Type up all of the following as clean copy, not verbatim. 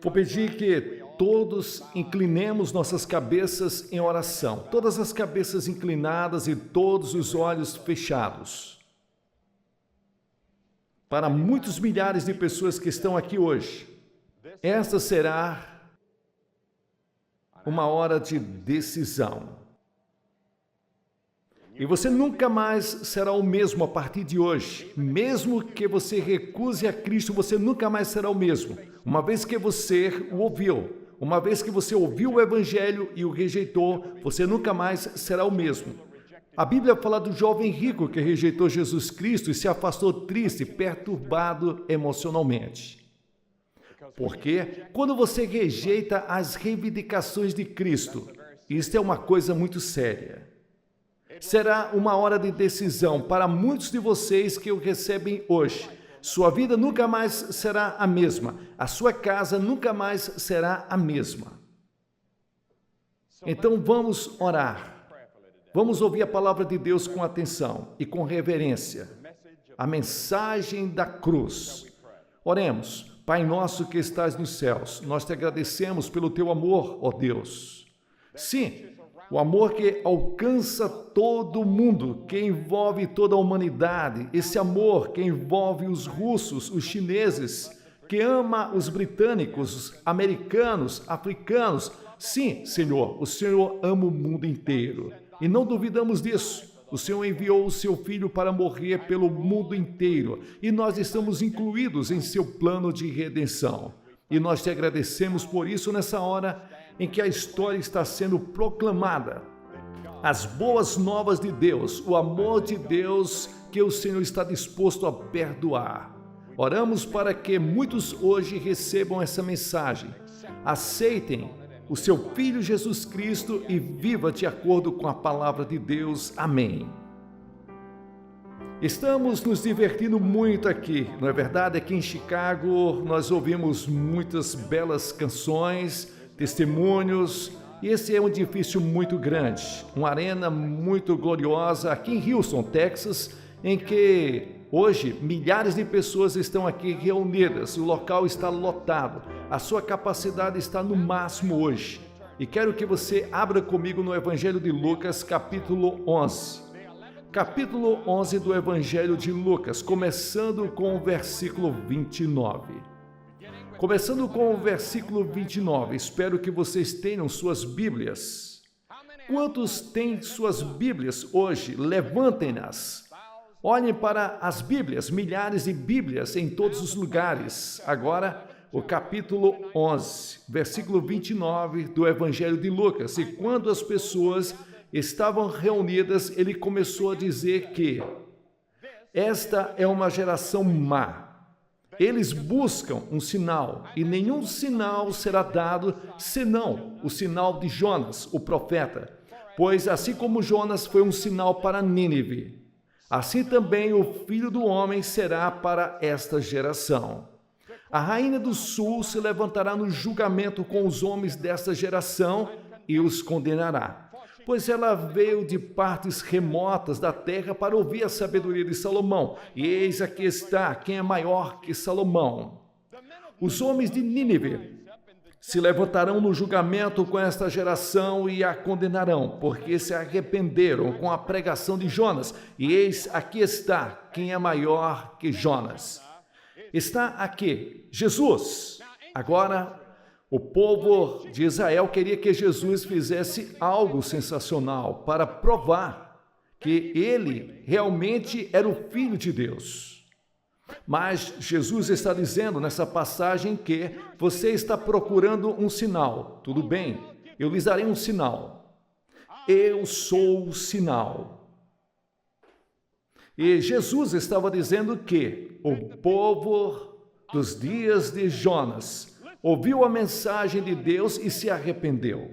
Vou pedir que todos inclinemos nossas cabeças em oração, todas as cabeças inclinadas e todos os olhos fechados. Para muitos milhares de pessoas que estão aqui hoje, esta será uma hora de decisão. E você nunca mais será o mesmo a partir de hoje. Mesmo que você recuse a Cristo, você nunca mais será o mesmo. Uma vez que você o ouviu, uma vez que você ouviu o Evangelho e o rejeitou, você nunca mais será o mesmo. A Bíblia fala do jovem rico que rejeitou Jesus Cristo e se afastou triste, perturbado emocionalmente. Porque quando você rejeita as reivindicações de Cristo, isto é uma coisa muito séria. Será uma hora de decisão para muitos de vocês que o recebem hoje. Sua vida nunca mais será a mesma. A sua casa nunca mais será a mesma. Então vamos orar. Vamos ouvir a palavra de Deus com atenção e com reverência. A mensagem da cruz. Oremos. Pai nosso que estás nos céus, nós te agradecemos pelo teu amor, ó Deus. Sim, o amor que alcança todo mundo, que envolve toda a humanidade. Esse amor que envolve os russos, os chineses, que ama os britânicos, os americanos, africanos. Sim, Senhor, o Senhor ama o mundo inteiro. E não duvidamos disso. O Senhor enviou o seu Filho para morrer pelo mundo inteiro. E nós estamos incluídos em seu plano de redenção. E nós te agradecemos por isso nessa hora em que a história está sendo proclamada. As boas novas de Deus, o amor de Deus que o Senhor está disposto a perdoar. Oramos para que muitos hoje recebam essa mensagem, aceitem o seu Filho Jesus Cristo e viva de acordo com a palavra de Deus. Amém. Estamos nos divertindo muito aqui, não é verdade? Aqui em Chicago nós ouvimos muitas belas canções, testemunhos, e esse é um edifício muito grande, uma arena muito gloriosa aqui em Houston, Texas, em que hoje milhares de pessoas estão aqui reunidas, o local está lotado, a sua capacidade está no máximo hoje. E quero que você abra comigo no Evangelho de Lucas, capítulo 11. Capítulo 11 do Evangelho de Lucas, começando com o versículo 29. Começando com o versículo 29, espero que vocês tenham suas Bíblias. Quantos têm suas Bíblias hoje? Levantem-nas. Olhem para as Bíblias, milhares de Bíblias em todos os lugares. Agora, o capítulo 11, versículo 29 do Evangelho de Lucas. E quando as pessoas estavam reunidas, ele começou a dizer que esta é uma geração má. Eles buscam um sinal, e nenhum sinal será dado, senão o sinal de Jonas, o profeta. Pois assim como Jonas foi um sinal para Nínive, assim também o Filho do Homem será para esta geração. A rainha do sul se levantará no julgamento com os homens desta geração e os condenará. Pois ela veio de partes remotas da terra para ouvir a sabedoria de Salomão. E eis aqui está, quem é maior que Salomão. Os homens de Nínive se levantarão no julgamento com esta geração e a condenarão, porque se arrependeram com a pregação de Jonas. E eis aqui está, quem é maior que Jonas. Está aqui, Jesus. Agora, o povo de Israel queria que Jesus fizesse algo sensacional para provar que ele realmente era o Filho de Deus. Mas Jesus está dizendo nessa passagem que você está procurando um sinal. Tudo bem, eu lhes darei um sinal. Eu sou o sinal. E Jesus estava dizendo que o povo dos dias de Jonas ouviu a mensagem de Deus e se arrependeu.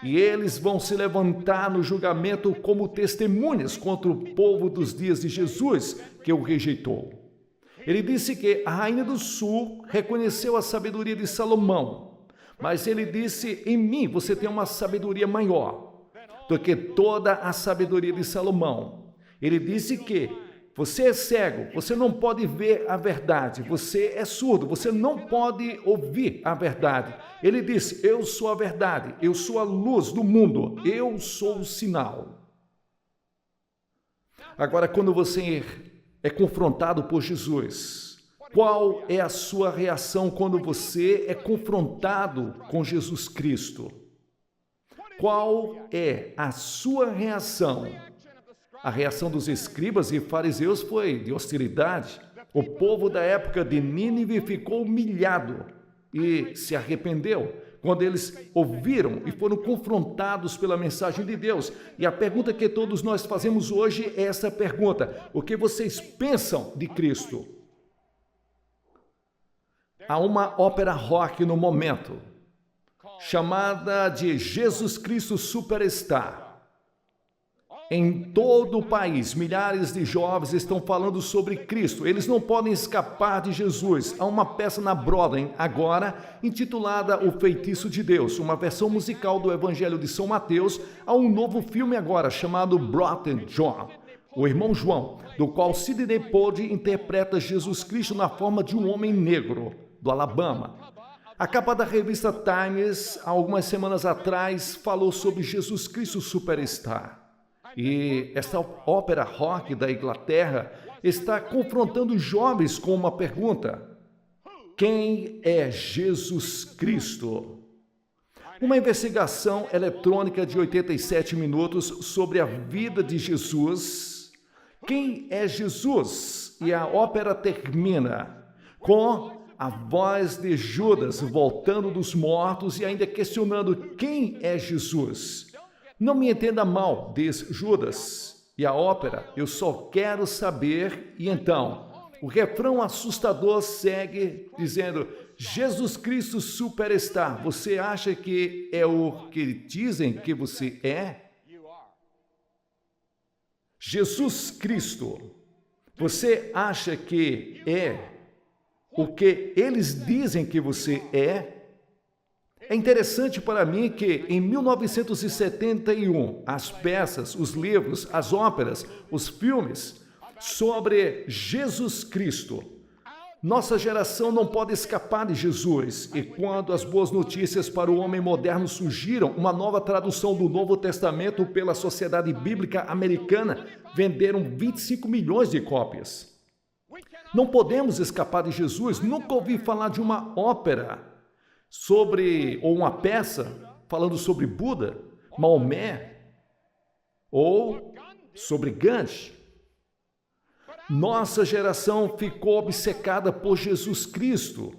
E eles vão se levantar no julgamento como testemunhas contra o povo dos dias de Jesus, que o rejeitou. Ele disse que a rainha do sul reconheceu a sabedoria de Salomão, mas ele disse, em mim você tem uma sabedoria maior do que toda a sabedoria de Salomão. Ele disse que Você é cego, você não pode ver a verdade. Você é surdo, você não pode ouvir a verdade. Ele disse: eu sou a verdade, eu sou a luz do mundo, eu sou o sinal. Agora, quando você é confrontado por Jesus, qual é a sua reação quando você é confrontado com Jesus Cristo? Qual é a sua reação? A reação dos escribas e fariseus foi de hostilidade. O povo da época de Nínive ficou humilhado e se arrependeu quando eles ouviram e foram confrontados pela mensagem de Deus. E a pergunta que todos nós fazemos hoje é essa pergunta: o que vocês pensam de Cristo? Há uma ópera rock no momento, chamada de Jesus Cristo Superstar. Em todo o país, milhares de jovens estão falando sobre Cristo. Eles não podem escapar de Jesus. Há uma peça na Broadway agora, intitulada O Feitiço de Deus, uma versão musical do Evangelho de São Mateus. Há um novo filme agora, chamado Brother John, o irmão João, do qual Sidney Poitier interpreta Jesus Cristo na forma de um homem negro, do Alabama. A capa da revista Times, há algumas semanas atrás, falou sobre Jesus Cristo Superstar. E esta ópera rock da Inglaterra está confrontando os jovens com uma pergunta: quem é Jesus Cristo? Uma investigação eletrônica de 87 minutos sobre a vida de Jesus. Quem é Jesus? E a ópera termina com a voz de Judas voltando dos mortos e ainda questionando quem é Jesus. Não me entenda mal, diz Judas. E a ópera, eu só quero saber. E então, o refrão assustador segue dizendo: Jesus Cristo Superstar, você acha que é o que dizem que você é? Jesus Cristo, você acha que é o que eles dizem que você é? É interessante para mim que, em 1971, as peças, os livros, as óperas, os filmes sobre Jesus Cristo. Nossa geração não pode escapar de Jesus. E quando as boas notícias para o homem moderno surgiram, uma nova tradução do Novo Testamento pela Sociedade Bíblica Americana, venderam 25 milhões de cópias. Não podemos escapar de Jesus. Nunca ouvi falar de uma ópera ou uma peça falando sobre Buda, Maomé ou sobre Gandhi. Nossa geração ficou obcecada por Jesus Cristo.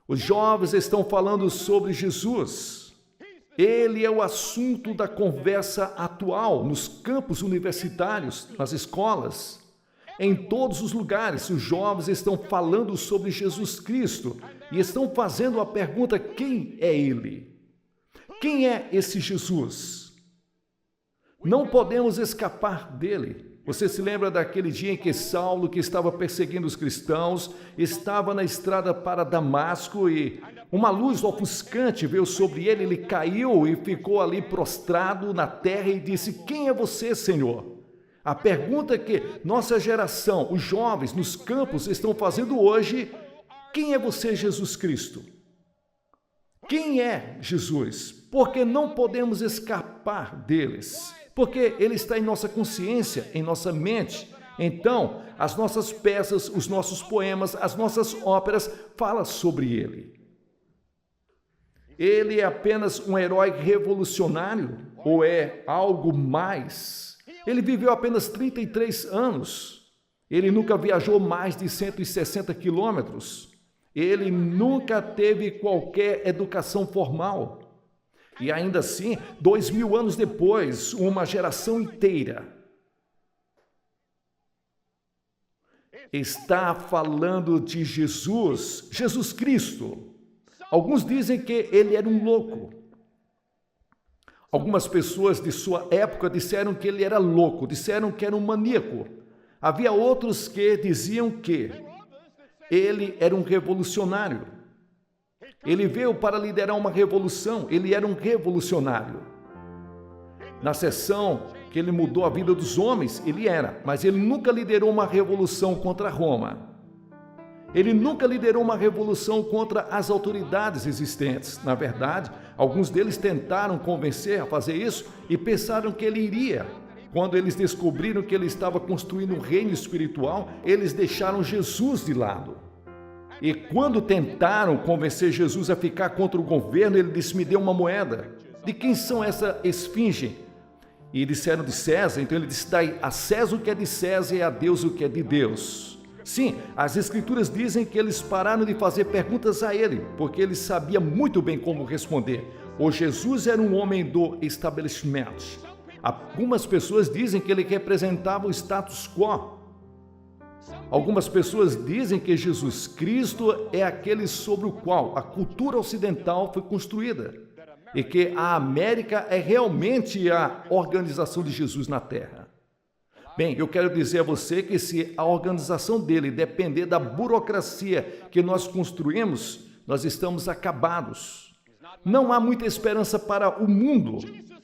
Os jovens estão falando sobre Jesus. Ele é o assunto da conversa atual nos campos universitários, nas escolas. Em todos os lugares, os jovens estão falando sobre Jesus Cristo e estão fazendo a pergunta: quem é Ele? Quem é esse Jesus? Não podemos escapar dele. Você se lembra daquele dia em que Saulo, que estava perseguindo os cristãos, estava na estrada para Damasco e uma luz ofuscante veio sobre ele, ele caiu e ficou ali prostrado na terra e disse: quem é você, Senhor? A pergunta que nossa geração, os jovens nos campos estão fazendo hoje: quem é você, Jesus Cristo? Quem é Jesus? Porque não podemos escapar deles. Porque ele está em nossa consciência, em nossa mente. Então, as nossas peças, os nossos poemas, as nossas óperas falam sobre ele. Ele é apenas um herói revolucionário ou é algo mais? Ele viveu apenas 33 anos. Ele nunca viajou mais de 160 quilômetros. Ele nunca teve qualquer educação formal. E ainda assim, 2000 anos depois, uma geração inteira está falando de Jesus, Jesus Cristo. Alguns dizem que ele era um louco. Algumas pessoas de sua época disseram que ele era louco, disseram que era um maníaco. Havia outros que diziam que ele era um revolucionário. Ele veio para liderar uma revolução, ele era um revolucionário. Na sessão que ele mudou a vida dos homens, ele era, mas ele nunca liderou uma revolução contra Roma. Ele nunca liderou uma revolução contra as autoridades existentes. Na verdade, alguns deles tentaram convencer a fazer isso e pensaram que ele iria. Quando eles descobriram que ele estava construindo um reino espiritual, eles deixaram Jesus de lado. E quando tentaram convencer Jesus a ficar contra o governo, ele disse: me dê uma moeda. De quem são essa esfinge? E disseram: de César. Então ele disse: dai a César o que é de César e a Deus o que é de Deus. Sim, as escrituras dizem que eles pararam de fazer perguntas a ele, porque ele sabia muito bem como responder. O Jesus era um homem do estabelecimento. Algumas pessoas dizem que ele representava o status quo. Algumas pessoas dizem que Jesus Cristo é aquele sobre o qual a cultura ocidental foi construída e que a América é realmente a organização de Jesus na Terra. Bem, eu quero dizer a você que se a organização dele depender da burocracia que nós construímos, nós estamos acabados. Não há muita esperança para o mundo.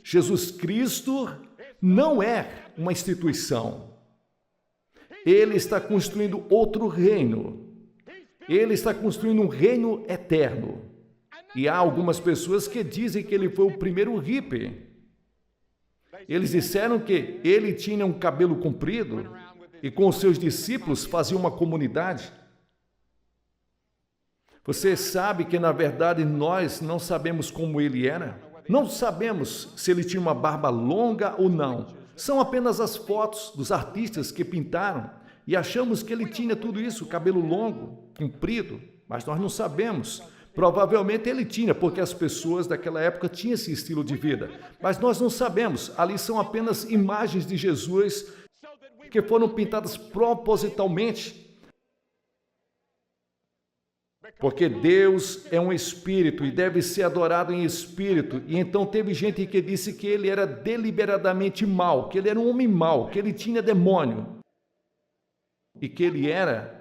Jesus Cristo não é uma instituição. Ele está construindo outro reino. Ele está construindo um reino eterno. E há algumas pessoas que dizem que ele foi o primeiro hippie. Eles disseram que ele tinha um cabelo comprido e com os seus discípulos fazia uma comunidade. Você sabe que, na verdade, nós não sabemos como ele era? Não sabemos se ele tinha uma barba longa ou não. São apenas as fotos dos artistas que pintaram e achamos que ele tinha tudo isso, cabelo longo, comprido, mas nós não sabemos. Provavelmente ele tinha, porque as pessoas daquela época tinham esse estilo de vida. Mas nós não sabemos. Ali são apenas imagens de Jesus que foram pintadas propositalmente. Porque Deus é um espírito e deve ser adorado em espírito. E então teve gente que disse que ele era deliberadamente mau, que ele era um homem mau, que ele tinha demônio. E que ele era...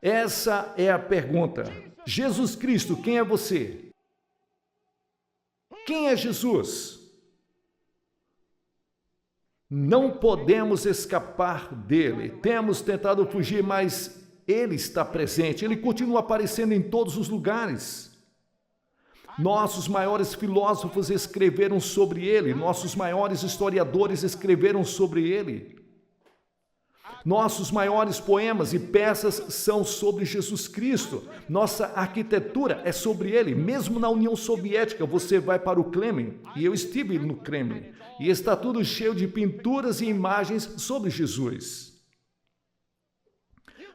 Essa é a pergunta. Jesus Cristo, quem é você? Quem é Jesus? Não podemos escapar dele. Temos tentado fugir, mas ele está presente. Ele continua aparecendo em todos os lugares. Nossos maiores filósofos escreveram sobre ele. Nossos maiores historiadores escreveram sobre ele. Nossos maiores poemas e peças são sobre Jesus Cristo. Nossa arquitetura é sobre ele. Mesmo na União Soviética, você vai para o Kremlin, e eu estive no Kremlin, e está tudo cheio de pinturas e imagens sobre Jesus.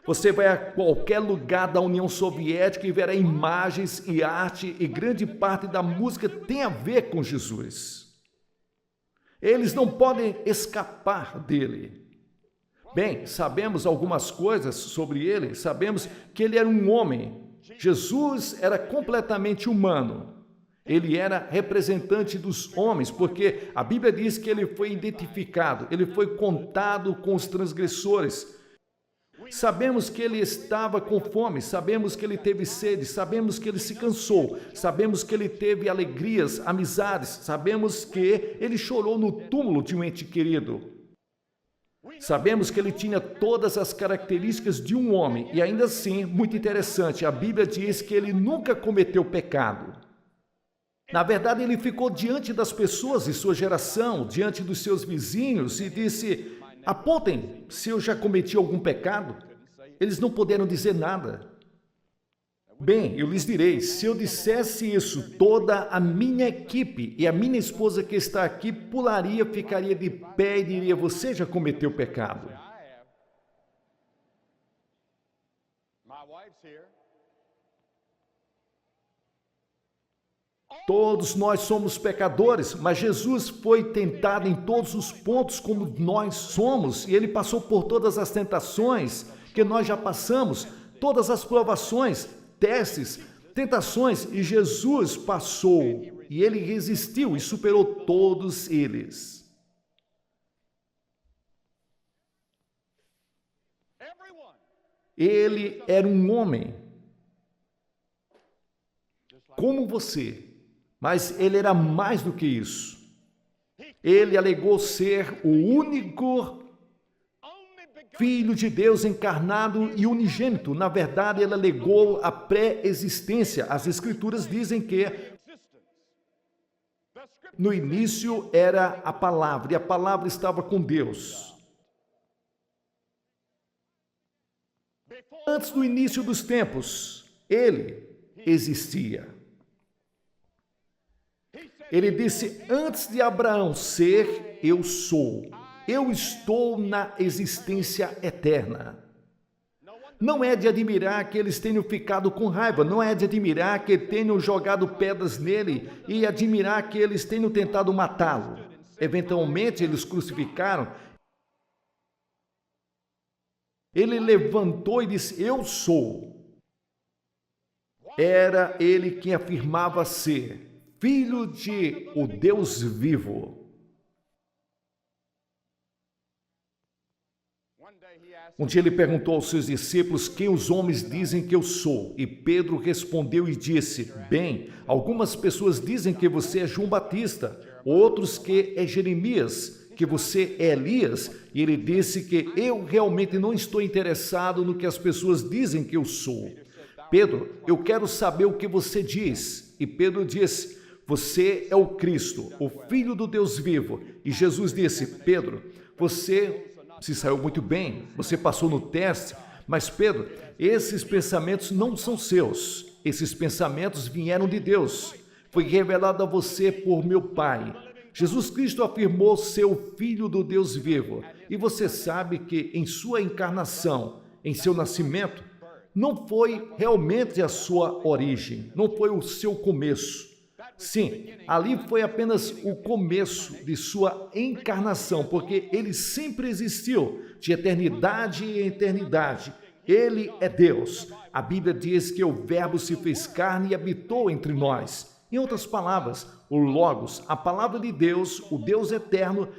Você vai a qualquer lugar da União Soviética e verá imagens e arte, e grande parte da música tem a ver com Jesus. Eles não podem escapar dele. Bem, sabemos algumas coisas sobre ele, sabemos que ele era um homem. Jesus era completamente humano. Ele era representante dos homens, porque a Bíblia diz que ele foi identificado, ele foi contado com os transgressores. Sabemos que ele estava com fome, sabemos que ele teve sede, sabemos que ele se cansou, sabemos que ele teve alegrias, amizades, sabemos que ele chorou no túmulo de um ente querido. Sabemos que ele tinha todas as características de um homem e ainda assim, muito interessante, a Bíblia diz que ele nunca cometeu pecado. Na verdade, ele ficou diante das pessoas de sua geração, diante dos seus vizinhos e disse: apontem se eu já cometi algum pecado. Eles não puderam dizer nada. Bem, eu lhes direi, se eu dissesse isso, toda a minha equipe e a minha esposa que está aqui pularia, ficaria de pé e diria: você já cometeu pecado. Todos nós somos pecadores, mas Jesus foi tentado em todos os pontos como nós somos, e ele passou por todas as tentações que nós já passamos, todas as provações, testes, tentações, e Jesus passou, e ele resistiu e superou todos eles. Ele era um homem, como você, mas ele era mais do que isso. Ele alegou ser o único Filho de Deus encarnado e unigênito. Na verdade, ele alegou a pré-existência. As Escrituras dizem que no início era a palavra, e a palavra estava com Deus. Antes do início dos tempos, ele existia. Ele disse, antes de Abraão ser, eu sou. Eu estou na existência eterna. Não é de admirar que eles tenham ficado com raiva, não é de admirar que tenham jogado pedras nele e admirar que eles tenham tentado matá-lo. Eventualmente, eles crucificaram. Ele levantou e disse, eu sou. Era ele quem afirmava ser filho de o Deus vivo. Um dia ele perguntou aos seus discípulos, quem os homens dizem que eu sou? E Pedro respondeu e disse, bem, algumas pessoas dizem que você é João Batista, outros que é Jeremias, que você é Elias. E ele disse que eu realmente não estou interessado no que as pessoas dizem que eu sou. Pedro, eu quero saber o que você diz. E Pedro disse, você é o Cristo, o Filho do Deus vivo. E Jesus disse, Pedro, você se saiu muito bem, você passou no teste, mas Pedro, esses pensamentos não são seus, esses pensamentos vieram de Deus, foi revelado a você por meu Pai. Jesus Cristo afirmou ser o Filho do Deus vivo, e você sabe que em sua encarnação, em seu nascimento, não foi realmente a sua origem, não foi o seu começo. Sim, ali foi apenas o começo de sua encarnação, porque ele sempre existiu, de eternidade em eternidade. Ele é Deus. A Bíblia diz que o Verbo se fez carne e habitou entre nós. Em outras palavras, o Logos, a palavra de Deus, o Deus eterno,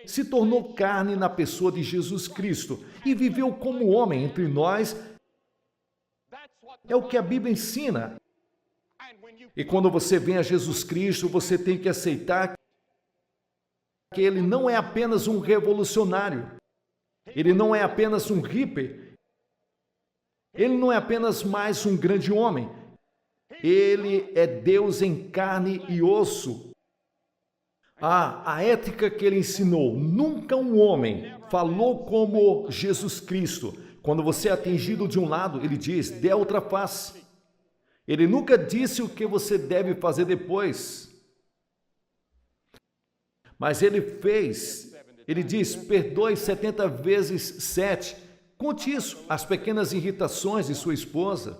se tornou carne na pessoa de Jesus Cristo e viveu como homem entre nós. É o que a Bíblia ensina. E quando você vem a Jesus Cristo, você tem que aceitar que ele não é apenas um revolucionário, ele não é apenas um hippie, ele não é apenas mais um grande homem, ele é Deus em carne e osso. A ética que ele ensinou, nunca um homem falou como Jesus Cristo. Quando você é atingido de um lado, ele diz, dê a outra face. Ele nunca disse o que você deve fazer depois. Mas ele fez. Ele diz, perdoe 70 vezes 7. Conte isso, as pequenas irritações de sua esposa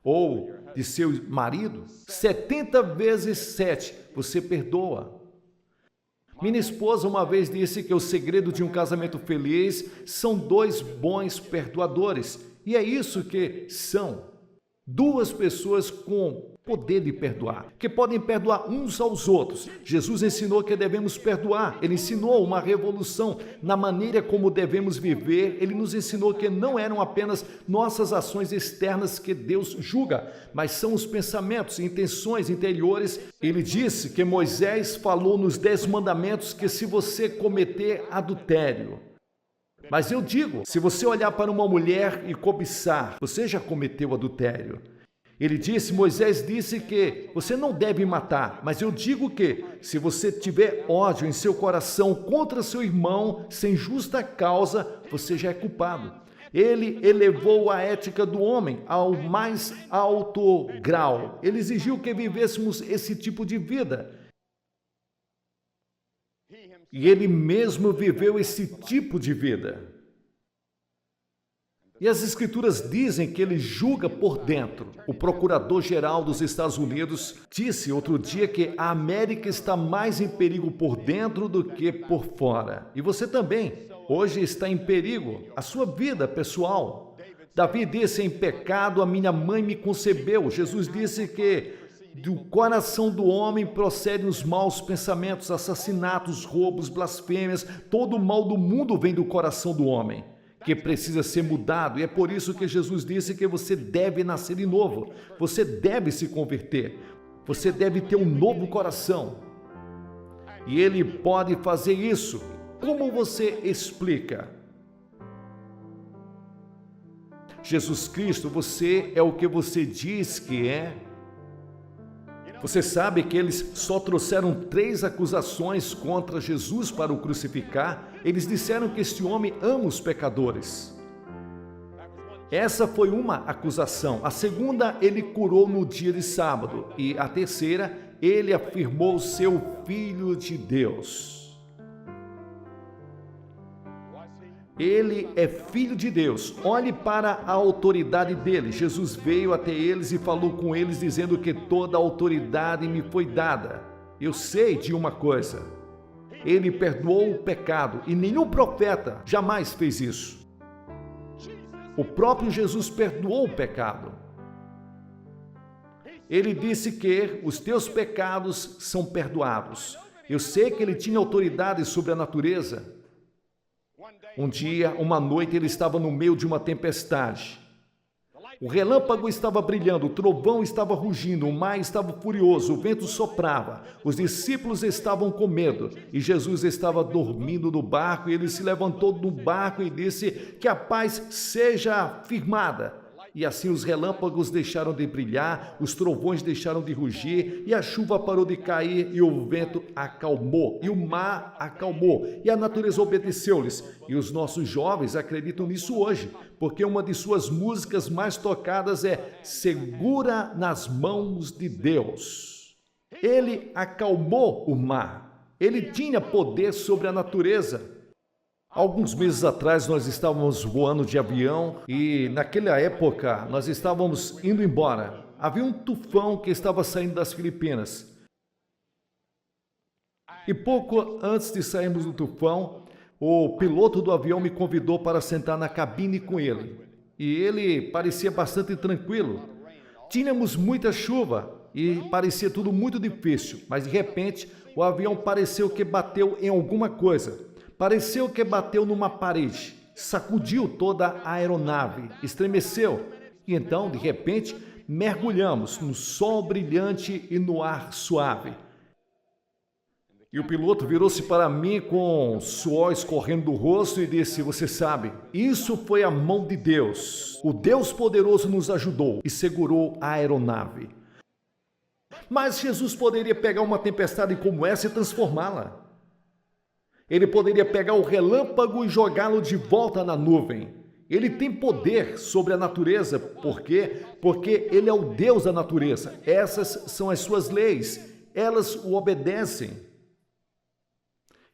ou de seu marido. 70 vezes 7, você perdoa. Minha esposa uma vez disse que o segredo de um casamento feliz são 2 bons perdoadores. E é isso que são. 2 pessoas com poder de perdoar, que podem perdoar uns aos outros. Jesus ensinou que devemos perdoar. Ele ensinou uma revolução na maneira como devemos viver. Ele nos ensinou que não eram apenas nossas ações externas que Deus julga, mas são os pensamentos e intenções interiores. Ele disse que Moisés falou nos 10 mandamentos que se você cometer adultério, mas eu digo, se você olhar para uma mulher e cobiçar, você já cometeu adultério. Ele disse, Moisés disse que você não deve matar, mas eu digo que se você tiver ódio em seu coração contra seu irmão, sem justa causa, você já é culpado. Ele elevou a ética do homem ao mais alto grau. Ele exigiu que vivêssemos esse tipo de vida. E ele mesmo viveu esse tipo de vida. E as Escrituras dizem que ele julga por dentro. O procurador-geral dos Estados Unidos disse outro dia que a América está mais em perigo por dentro do que por fora. E você também, hoje está em perigo, a sua vida pessoal. Davi disse, em pecado a minha mãe me concebeu. Jesus disse que do coração do homem procedem os maus pensamentos, assassinatos, roubos, blasfêmias. Todo o mal do mundo vem do coração do homem, que precisa ser mudado. E é por isso que Jesus disse que você deve nascer de novo. Você deve se converter. Você deve ter um novo coração. E ele pode fazer isso. Como você explica? Jesus Cristo, você é o que você diz que é? Você sabe que eles só trouxeram 3 acusações contra Jesus para o crucificar? Eles disseram que este homem ama os pecadores. Essa foi uma acusação. A segunda, ele curou no dia de sábado. E a terceira, ele afirmou ser o Filho de Deus. Ele é Filho de Deus. Olhe para a autoridade dele. Jesus veio até eles e falou com eles, dizendo que toda a autoridade me foi dada. Eu sei de uma coisa. Ele perdoou o pecado e nenhum profeta jamais fez isso. O próprio Jesus perdoou o pecado. Ele disse que os teus pecados são perdoados. Eu sei que ele tinha autoridade sobre a natureza. Um dia, uma noite, ele estava no meio de uma tempestade. O relâmpago estava brilhando, o trovão estava rugindo, o mar estava furioso, o vento soprava. Os discípulos estavam com medo e Jesus estava dormindo no barco. E ele se levantou do barco e disse que a paz seja firmada. E assim os relâmpagos deixaram de brilhar, os trovões deixaram de rugir, e a chuva parou de cair, e o vento acalmou, e o mar acalmou, e a natureza obedeceu-lhes. E os nossos jovens acreditam nisso hoje, porque uma de suas músicas mais tocadas é Segura nas Mãos de Deus. Ele acalmou o mar, ele tinha poder sobre a natureza. Alguns meses atrás nós estávamos voando de avião e naquela época nós estávamos indo embora. Havia um tufão que estava saindo das Filipinas. E pouco antes de sairmos do tufão, o piloto do avião me convidou para sentar na cabine com ele. E ele parecia bastante tranquilo. Tínhamos muita chuva e parecia tudo muito difícil, mas de repente o avião pareceu que bateu em alguma coisa. Pareceu que bateu numa parede, sacudiu toda a aeronave, estremeceu. E então, de repente, mergulhamos no sol brilhante e no ar suave. E o piloto virou-se para mim com suor escorrendo do rosto e disse: você sabe, isso foi a mão de Deus. O Deus poderoso nos ajudou e segurou a aeronave. Mas Jesus poderia pegar uma tempestade como essa e transformá-la. Ele poderia pegar o relâmpago e jogá-lo de volta na nuvem. Ele tem poder sobre a natureza. Por quê? Porque ele é o Deus da natureza. Essas são as suas leis. Elas o obedecem.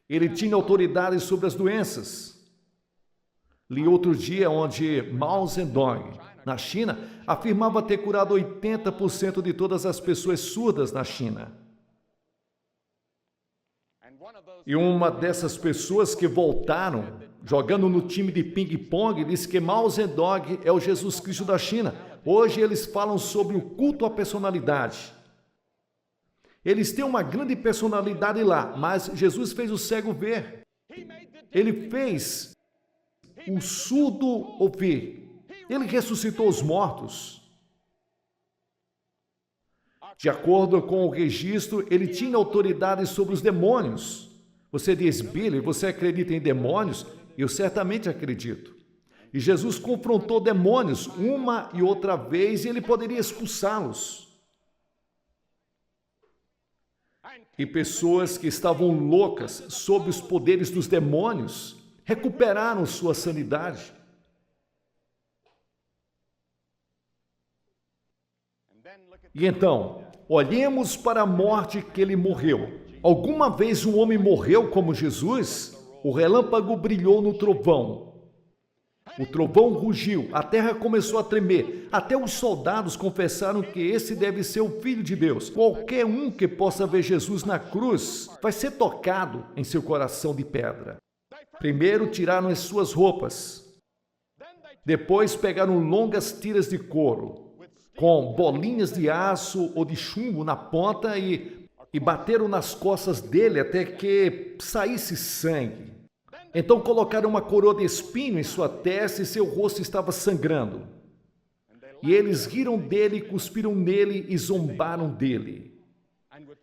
Ele tinha autoridade sobre as doenças. Li outro dia onde Mao Zedong, na China, afirmava ter curado 80% de todas as pessoas surdas na China. E uma dessas pessoas que voltaram, jogando no time de ping-pong, disse que Mao Zedong é o Jesus Cristo da China. Hoje eles falam sobre o culto à personalidade. Eles têm uma grande personalidade lá, mas Jesus fez o cego ver. Ele fez o surdo ouvir. Ele ressuscitou os mortos. De acordo com o registro, ele tinha autoridade sobre os demônios. Você diz: Billy, você acredita em demônios? Eu certamente acredito. E Jesus confrontou demônios uma e outra vez e ele poderia expulsá-los. E pessoas que estavam loucas sob os poderes dos demônios recuperaram sua sanidade. E então, olhemos para a morte que ele morreu. Alguma vez um homem morreu como Jesus? O relâmpago brilhou no trovão. O trovão rugiu, a terra começou a tremer. Até os soldados confessaram que esse deve ser o Filho de Deus. Qualquer um que possa ver Jesus na cruz vai ser tocado em seu coração de pedra. Primeiro tiraram as suas roupas. Depois pegaram longas tiras de couro, com bolinhas de aço ou de chumbo na ponta e bateram nas costas dele até que saísse sangue. Então colocaram uma coroa de espinho em sua testa e seu rosto estava sangrando. E eles riram dele, cuspiram nele e zombaram dele.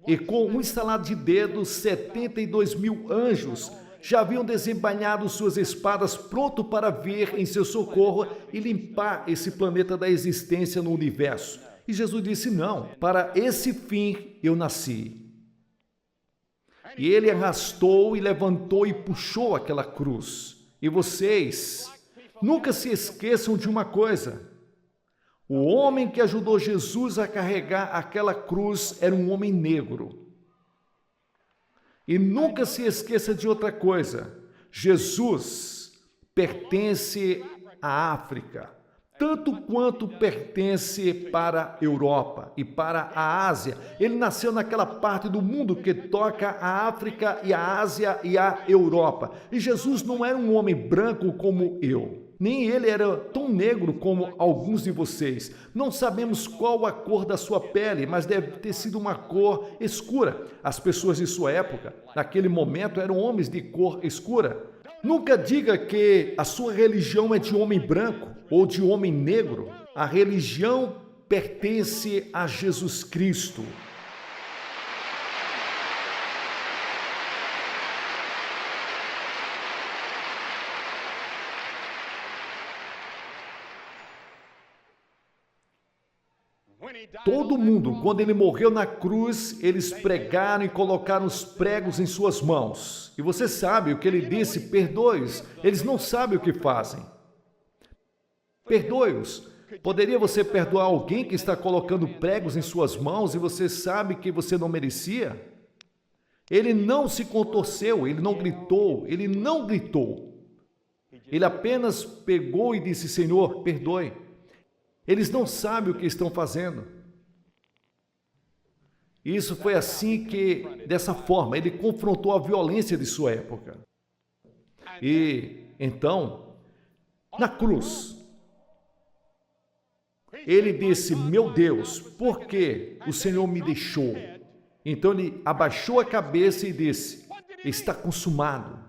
E com um estalar de dedos, 72 mil anjos já haviam desembainhado suas espadas, pronto para vir em seu socorro e limpar esse planeta da existência no universo. E Jesus disse: não, para esse fim eu nasci. E ele arrastou e levantou e puxou aquela cruz. E vocês nunca se esqueçam de uma coisa: o homem que ajudou Jesus a carregar aquela cruz era um homem negro. E nunca se esqueça de outra coisa: Jesus pertence à África, tanto quanto pertence para a Europa e para a Ásia. Ele nasceu naquela parte do mundo que toca a África e a Ásia e a Europa. E Jesus não era um homem branco como eu. Nem ele era tão negro como alguns de vocês. Não sabemos qual a cor da sua pele, mas deve ter sido uma cor escura. As pessoas de sua época, naquele momento, eram homens de cor escura. Nunca diga que a sua religião é de homem branco ou de homem negro. A religião pertence a Jesus Cristo. Todo mundo, quando ele morreu na cruz, eles pregaram e colocaram os pregos em suas mãos. E você sabe o que ele disse: perdoe-os, eles não sabem o que fazem. Perdoe-os. Poderia você perdoar alguém que está colocando pregos em suas mãos e você sabe que você não merecia? Ele não se contorceu, ele não gritou, ele não gritou. Ele apenas pegou e disse: Senhor, perdoe. Eles não sabem o que estão fazendo. Isso foi assim que, dessa forma, ele confrontou a violência de sua época. E, então, na cruz, ele disse: meu Deus, por que o Senhor me deixou? Então ele abaixou a cabeça e disse: está consumado.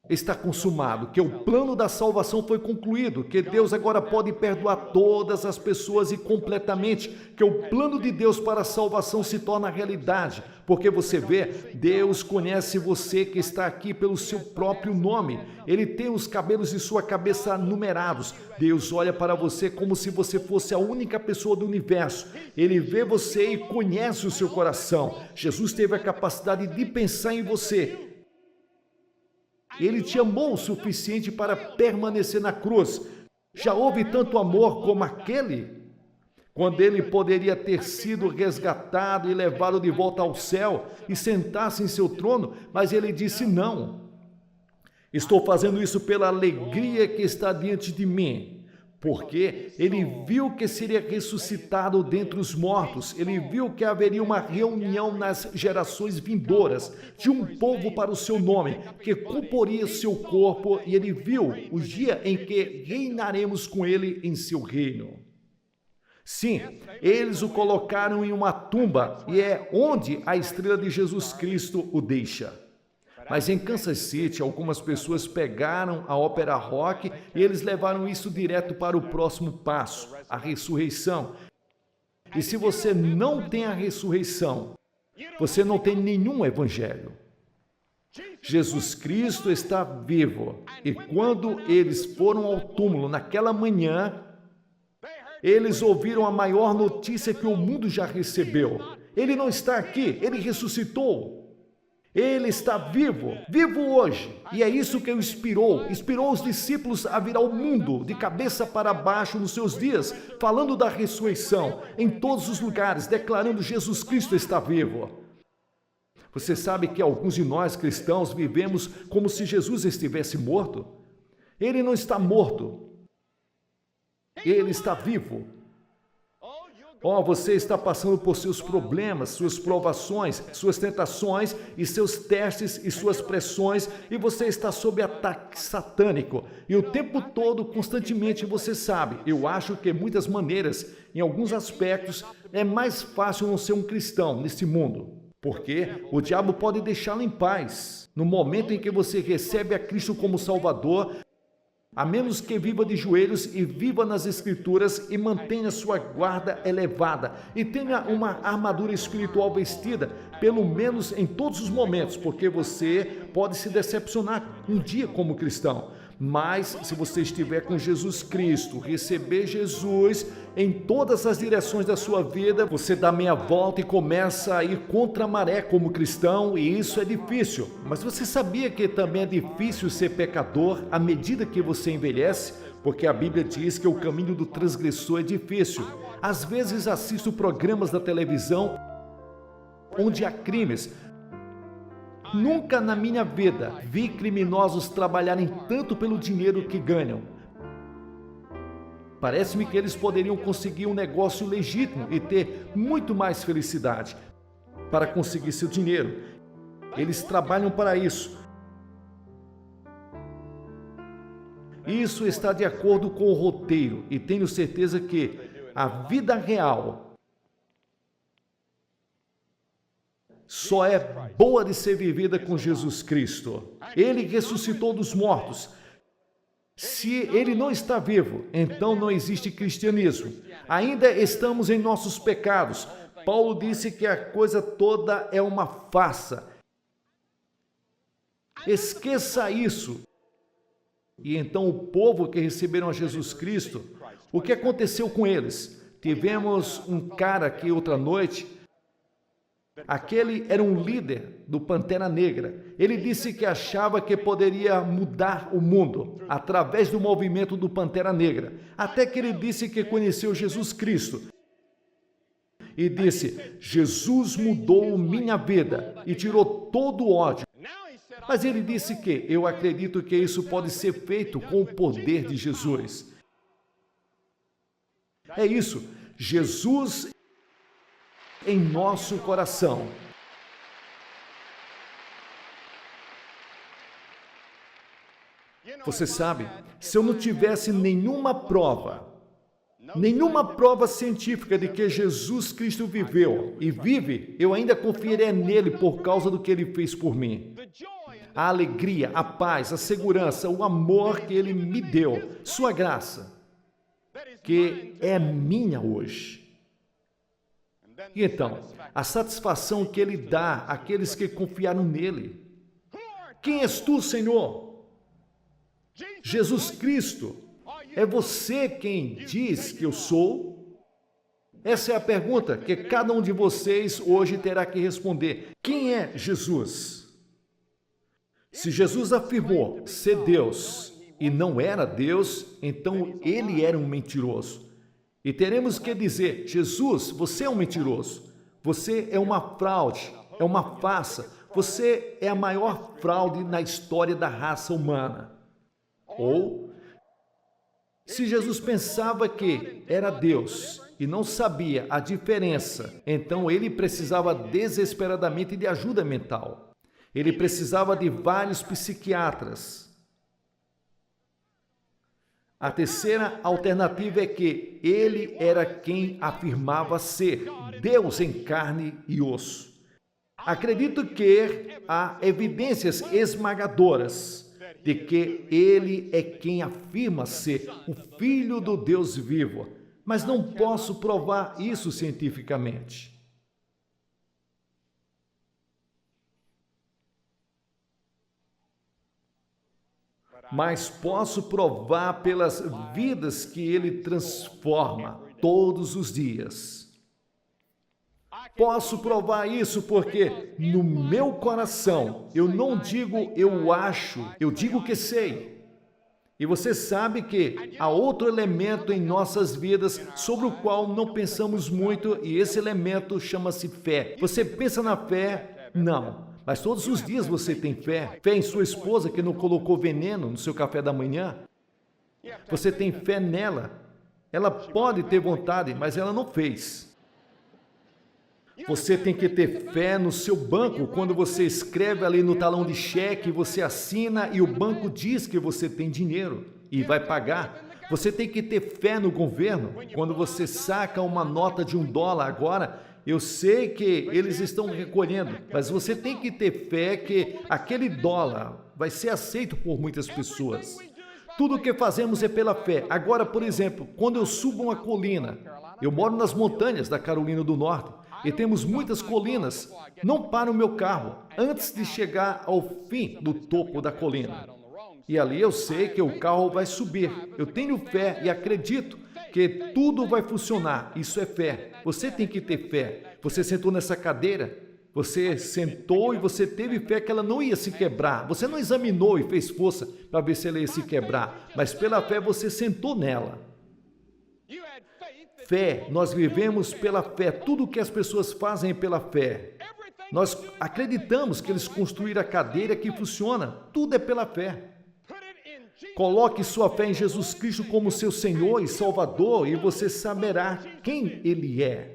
Está consumado, que o plano da salvação foi concluído, que Deus agora pode perdoar todas as pessoas e completamente, que o plano de Deus para a salvação se torna realidade, porque você vê, Deus conhece você que está aqui pelo seu próprio nome, Ele tem os cabelos de sua cabeça numerados, Deus olha para você como se você fosse a única pessoa do universo, Ele vê você e conhece o seu coração, Jesus teve a capacidade de pensar em você. Ele te amou o suficiente para permanecer na cruz. Já houve tanto amor como aquele, quando ele poderia ter sido resgatado e levado de volta ao céu e sentar-se em seu trono, mas ele disse: não, estou fazendo isso pela alegria que está diante de mim. Porque ele viu que seria ressuscitado dentre os mortos, ele viu que haveria uma reunião nas gerações vindouras de um povo para o seu nome, que comporia seu corpo, e ele viu o dia em que reinaremos com ele em seu reino. Sim, eles o colocaram em uma tumba, e é onde a estrela de Jesus Cristo o deixa. Mas em Kansas City, algumas pessoas pegaram a ópera rock e eles levaram isso direto para o próximo passo, a ressurreição. E se você não tem a ressurreição, você não tem nenhum evangelho. Jesus Cristo está vivo. E quando eles foram ao túmulo naquela manhã, eles ouviram a maior notícia que o mundo já recebeu. Ele não está aqui, ele ressuscitou. Ele está vivo, vivo hoje. E é isso que o inspirou os discípulos a virar o mundo de cabeça para baixo nos seus dias, falando da ressurreição, em todos os lugares, declarando: Jesus Cristo está vivo. Você sabe que alguns de nós cristãos vivemos como se Jesus estivesse morto? Ele não está morto. Ele está vivo. Você está passando por seus problemas, suas provações, suas tentações e seus testes e suas pressões, e você está sob ataque satânico. E o tempo todo, constantemente, você sabe, eu acho que muitas maneiras, em alguns aspectos, é mais fácil não ser um cristão nesse mundo. Porque o diabo pode deixá-lo em paz. No momento em que você recebe a Cristo como Salvador, a menos que viva de joelhos e viva nas Escrituras e mantenha sua guarda elevada e tenha uma armadura espiritual vestida, pelo menos em todos os momentos, porque você pode se decepcionar um dia como cristão. Mas se você estiver com Jesus Cristo, receber Jesus em todas as direções da sua vida, você dá meia volta e começa a ir contra a maré como cristão, e isso é difícil. Mas você sabia que também é difícil ser pecador à medida que você envelhece? Porque a Bíblia diz que o caminho do transgressor é difícil. Às vezes assisto programas da televisão onde há crimes. Nunca na minha vida vi criminosos trabalharem tanto pelo dinheiro que ganham. Parece-me que eles poderiam conseguir um negócio legítimo e ter muito mais felicidade para conseguir seu dinheiro. Eles trabalham para isso. Isso está de acordo com o roteiro e tenho certeza que a vida real só é boa de ser vivida com Jesus Cristo. Ele ressuscitou dos mortos. Se ele não está vivo, então não existe cristianismo. Ainda estamos em nossos pecados. Paulo disse que a coisa toda é uma farsa. Esqueça isso. E então o povo que receberam a Jesus Cristo, o que aconteceu com eles? Tivemos um cara aqui outra noite. Aquele era um líder do Pantera Negra. Ele disse que achava que poderia mudar o mundo através do movimento do Pantera Negra. Até que ele disse que conheceu Jesus Cristo. E disse: Jesus mudou minha vida e tirou todo o ódio. Mas ele disse que eu acredito que isso pode ser feito com o poder de Jesus. É isso. Jesus em nosso coração. Você sabe, se eu não tivesse nenhuma prova científica de que Jesus Cristo viveu e vive, eu ainda confiaria nele por causa do que ele fez por mim. A alegria, a paz, a segurança, o amor que ele me deu, sua graça, que é minha hoje. E então, a satisfação que ele dá àqueles que confiaram nele. Quem és tu, Senhor? Jesus Cristo. É você quem diz que eu sou? Essa é a pergunta que cada um de vocês hoje terá que responder. Quem é Jesus? Se Jesus afirmou ser Deus e não era Deus, então ele era um mentiroso. E teremos que dizer: Jesus, você é um mentiroso, você é uma fraude, é uma farsa, você é a maior fraude na história da raça humana. Ou, se Jesus pensava que era Deus e não sabia a diferença, então ele precisava desesperadamente de ajuda mental. Ele precisava de vários psiquiatras. A terceira alternativa é que ele era quem afirmava ser Deus em carne e osso. Acredito que há evidências esmagadoras de que ele é quem afirma ser o Filho do Deus vivo, mas não posso provar isso cientificamente. Mas posso provar pelas vidas que ele transforma todos os dias. Posso provar isso porque no meu coração eu não digo eu acho, eu digo que sei. E você sabe que há outro elemento em nossas vidas sobre o qual não pensamos muito, e esse elemento chama-se fé. Você pensa na fé? Não. Mas todos os dias você tem fé. Fé em sua esposa que não colocou veneno no seu café da manhã. Você tem fé nela. Ela pode ter vontade, mas ela não fez. Você tem que ter fé no seu banco. Quando você escreve ali no talão de cheque, você assina e o banco diz que você tem dinheiro e vai pagar. Você tem que ter fé no governo. Quando você saca uma nota de $1 agora, eu sei que eles estão recolhendo, mas você tem que ter fé que aquele dólar vai ser aceito por muitas pessoas. Tudo o que fazemos é pela fé. Agora, por exemplo, quando eu subo uma colina, eu moro nas montanhas da Carolina do Norte e temos muitas colinas. Não paro o meu carro antes de chegar ao fim do topo da colina. E ali eu sei que o carro vai subir. Eu tenho fé e acredito que tudo vai funcionar. Isso é fé. Você tem que ter fé. Você sentou nessa cadeira, você sentou e você teve fé que ela não ia se quebrar. Você não examinou e fez força para ver se ela ia se quebrar, mas pela fé você sentou nela. Fé, nós vivemos pela fé. Tudo que as pessoas fazem é pela fé. Nós acreditamos que eles construíram a cadeira que funciona. Tudo é pela fé. Coloque sua fé em Jesus Cristo como seu Senhor e Salvador e você saberá quem Ele é.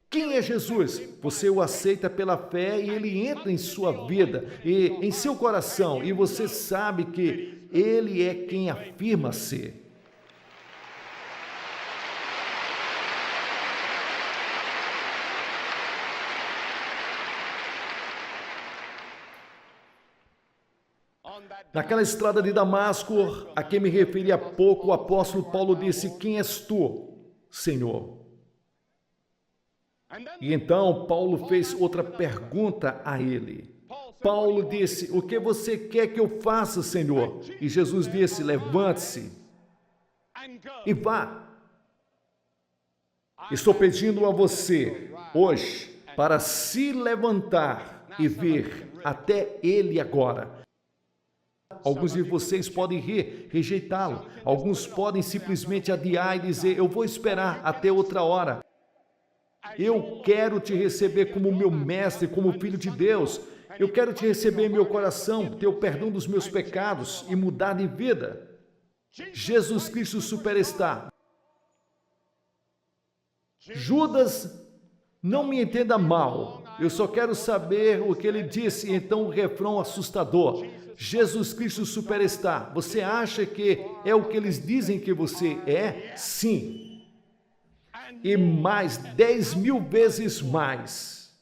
Quem é Jesus? Você o aceita pela fé e Ele entra em sua vida e em seu coração e você sabe que Ele é quem afirma ser. Naquela estrada de Damasco, a quem me referi há pouco, o apóstolo Paulo disse: quem és tu, Senhor? E então Paulo fez outra pergunta a ele. Paulo disse: o que você quer que eu faça, Senhor? E Jesus disse: levante-se e vá. Estou pedindo a você, hoje, para se levantar e vir até Ele agora. Alguns de vocês podem rejeitá-lo. Alguns podem simplesmente adiar e dizer: eu vou esperar até outra hora. Eu quero te receber como meu mestre, como filho de Deus. Eu quero te receber em meu coração, ter o perdão dos meus pecados e mudar de vida. Jesus Cristo Superstar. Judas, não me entenda mal. Eu só quero saber o que ele disse. Então o refrão assustador. Jesus Cristo Superstar. Você acha que é o que eles dizem que você é? Sim. E mais, 10.000 vezes mais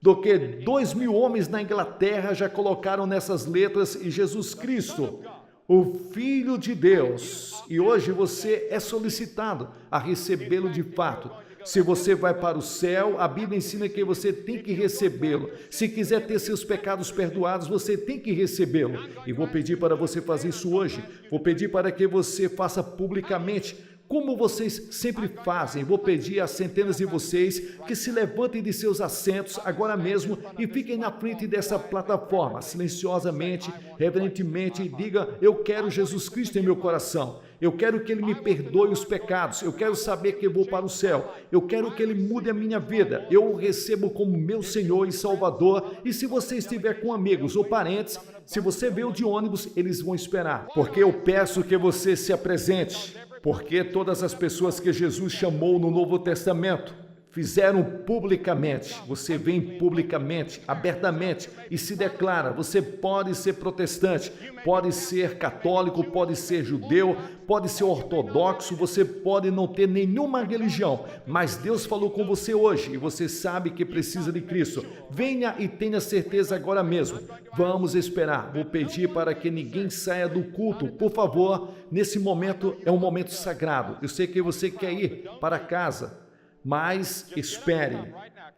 do que 2.000 homens na Inglaterra já colocaram nessas letras e Jesus Cristo, o Filho de Deus. E hoje você é solicitado a recebê-lo de fato. Se você vai para o céu, a Bíblia ensina que você tem que recebê-lo. Se quiser ter seus pecados perdoados, você tem que recebê-lo. E vou pedir para você fazer isso hoje. Vou pedir para que você faça publicamente, como vocês sempre fazem. Vou pedir a centenas de vocês que se levantem de seus assentos agora mesmo e fiquem na frente dessa plataforma, silenciosamente, reverentemente, e diga: eu quero Jesus Cristo em meu coração. Eu quero que Ele me perdoe os pecados. Eu quero saber que eu vou para o céu. Eu quero que Ele mude a minha vida. Eu o recebo como meu Senhor e Salvador. E se você estiver com amigos ou parentes, se você veio de ônibus, eles vão esperar. Porque eu peço que você se apresente. Porque todas as pessoas que Jesus chamou no Novo Testamento fizeram publicamente. Você vem publicamente, abertamente e se declara. Você pode ser protestante, pode ser católico, pode ser judeu, pode ser ortodoxo, você pode não ter nenhuma religião, mas Deus falou com você hoje e você sabe que precisa de Cristo. Venha e tenha certeza agora mesmo. Vamos esperar. Vou pedir para que ninguém saia do culto, por favor. Nesse momento é um momento sagrado. Eu sei que você quer ir para casa, mas espere.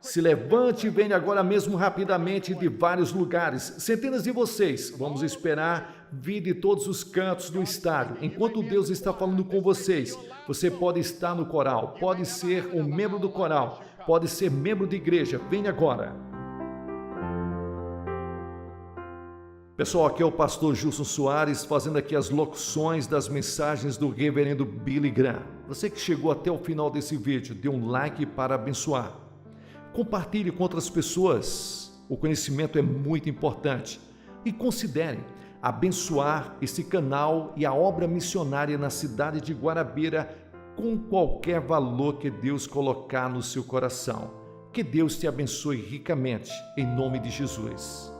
Se levante e venha agora mesmo rapidamente de vários lugares. Centenas de vocês. Vamos esperar vir de todos os cantos do estádio. Enquanto Deus está falando com vocês, você pode estar no coral, pode ser um membro do coral, pode ser membro de igreja. Venha agora. Pessoal, aqui é o pastor Gilson Soares fazendo aqui as locuções das mensagens do reverendo Billy Graham. Você que chegou até o final desse vídeo, dê um like para abençoar. Compartilhe com outras pessoas. O conhecimento é muito importante. E considere abençoar esse canal e a obra missionária na cidade de Guarabira com qualquer valor que Deus colocar no seu coração. Que Deus te abençoe ricamente, em nome de Jesus.